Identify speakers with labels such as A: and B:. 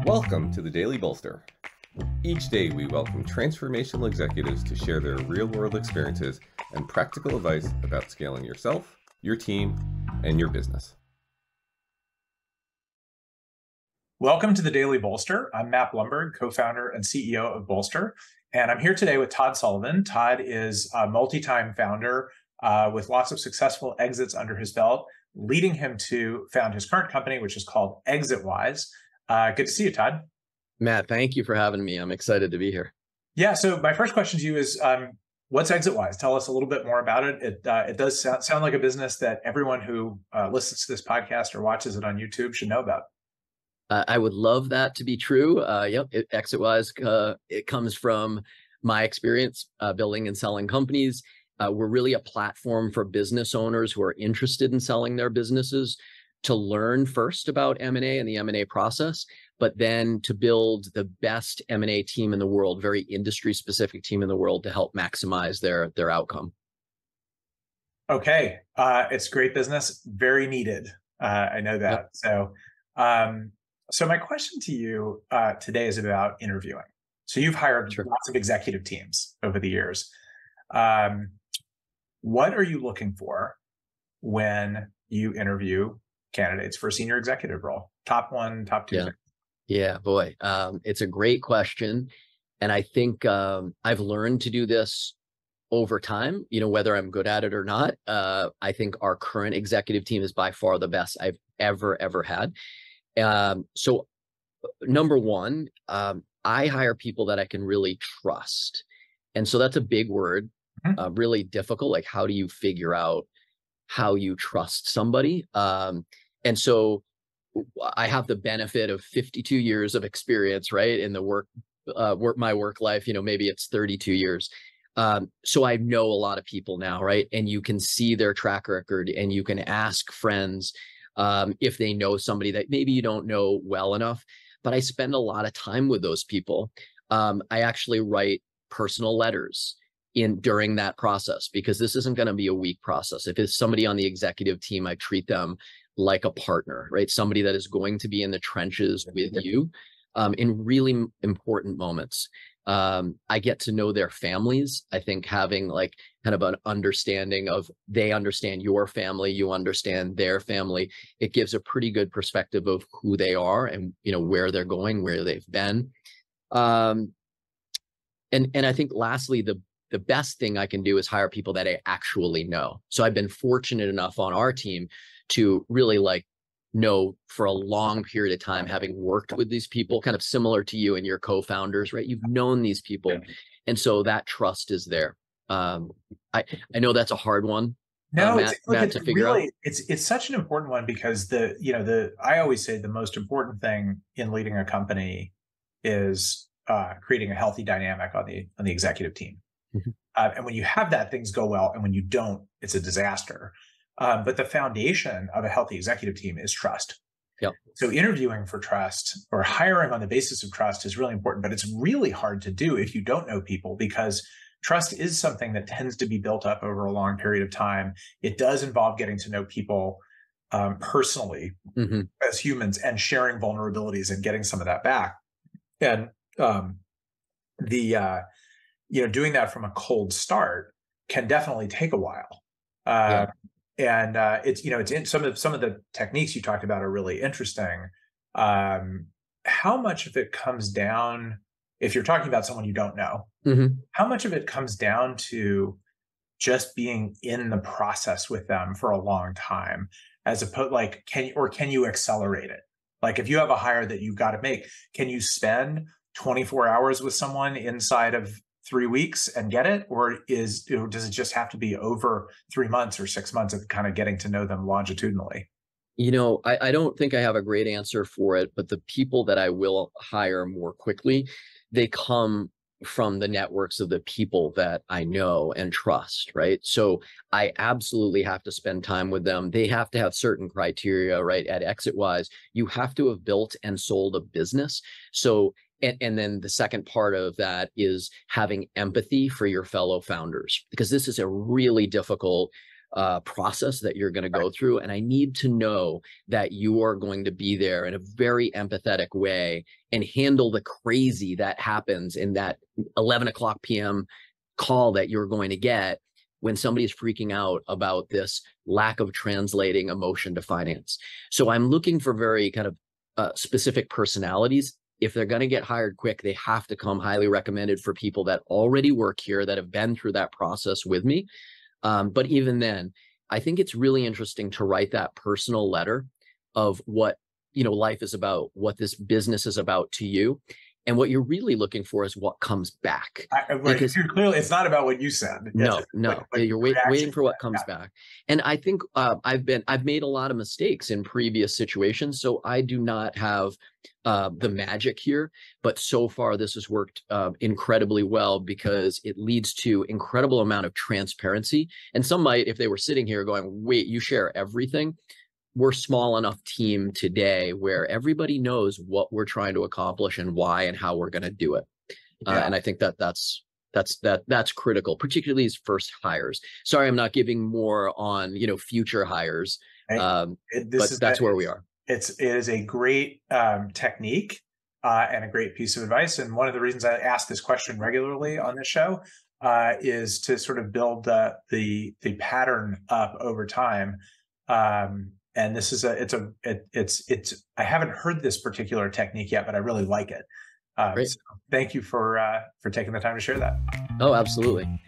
A: Welcome to the Daily Bolster. Each day we welcome transformational executives to share their real-world experiences and practical advice about scaling yourself, your team, and your business.
B: Welcome to the Daily Bolster. I'm Matt Blumberg, co-founder and CEO of Bolster, and I'm here today with Todd Sullivan. Todd is a multi-time founder with lots of successful exits under his belt, leading him to found his current company, which is called ExitWise. Good to see you, Todd.
C: Matt, thank you for having me. I'm excited to be here.
B: Yeah, so my first question to you is, what's ExitWise? Tell us a little bit more about it. It does sound like a business that everyone who listens to this podcast or watches it on YouTube should know about.
C: I would love that to be true. ExitWise, it comes from my experience building and selling companies. We're really a platform for business owners who are interested in selling their businesses to learn first about M&A and the M&A process, but then to build the best M&A team in the world, very industry-specific team in the world to help maximize their outcome.
B: Okay, it's great business, very needed. I know that. Yep. So my question to you today is about interviewing. So you've hired lots of executive teams over the years. What are you looking for when you interview candidates for a senior executive role? Top one, top two.
C: Yeah, boy. It's a great question. And I think I've learned to do this over time, whether I'm good at it or not. I think our current executive team is by far the best I've ever had. So number one, I hire people that I can really trust. And so that's a big word, really difficult. Like, how do you figure out how you trust somebody? And so I have the benefit of 52 years of experience, right? In the my work life, maybe it's 32 years. So I know a lot of people now, right? And you can see their track record and you can ask friends if they know somebody that maybe you don't know well enough, but I spend a lot of time with those people. I actually write personal letters during that process, because this isn't going to be a weak process. If it's somebody on the executive team, I treat them like a partner, right? Somebody that is going to be in the trenches with you in really important moments. I get to know their families. I think having like kind of an understanding of, they understand your family, you understand their family. It gives a pretty good perspective of who they are and, where they're going, where they've been. And I think lastly, the best thing I can do is hire people that I actually know. So I've been fortunate enough on our team to really know for a long period of time, having worked with these people, kind of similar to you and your co-founders, right? You've known these people. And so that trust is there. I know that's a hard one.
B: No,
C: Matt, to figure out.
B: It's such an important one, because I always say the most important thing in leading a company is creating a healthy dynamic on the executive team. Mm-hmm. And when you have that, things go well. And when you don't, it's a disaster. But the foundation of a healthy executive team is trust.
C: Yep.
B: So interviewing for trust or hiring on the basis of trust is really important, but it's really hard to do if you don't know people, because trust is something that tends to be built up over a long period of time. It does involve getting to know people personally as humans and sharing vulnerabilities and getting some of that back. And doing that from a cold start can definitely take a while. And it's in some of the techniques you talked about are really interesting. How much of it comes down, if you're talking about someone you don't know, how much of it comes down to just being in the process with them for a long time, as opposed can you accelerate it? Like, if you have a hire that you've got to make, can you spend 24 hours with someone inside of 3 weeks and get it? Or does it just have to be over 3 months or 6 months of kind of getting to know them longitudinally?
C: I don't think I have a great answer for it, but the people that I will hire more quickly, they come from the networks of the people that I know and trust, right? So I absolutely have to spend time with them. They have to have certain criteria, right? At ExitWise, you have to have built and sold a business. So And then the second part of that is having empathy for your fellow founders, because this is a really difficult process that you're going to go through. And I need to know that you are going to be there in a very empathetic way and handle the crazy that happens in that 11 o'clock p.m. call that you're going to get when somebody's freaking out about this lack of translating emotion to finance. So I'm looking for very kind of specific personalities. If they're going to get hired quick, they have to come highly recommended for people that already work here, that have been through that process with me. But even then, I think it's really interesting to write that personal letter of what, life is about, what this business is about to you. And what you're really looking for is what comes back.
B: Because clearly, it's not about what you said.
C: No. You're waiting for what comes back. And I think I've made a lot of mistakes in previous situations, so I do not have the magic here. But so far, this has worked incredibly well because it leads to incredible amount of transparency. And some might, if they were sitting here going, "Wait, you share everything." We're small enough team today where everybody knows what we're trying to accomplish and why and how we're going to do it. And I think that's critical, particularly as first hires. Sorry, I'm not giving more on, future hires, but that's where we are.
B: It is a great technique and a great piece of advice. And one of the reasons I ask this question regularly on this show is to sort of build the pattern up over time. And this is I haven't heard this particular technique yet, but I really like it. So thank you for taking the time to share that.
C: Oh, absolutely.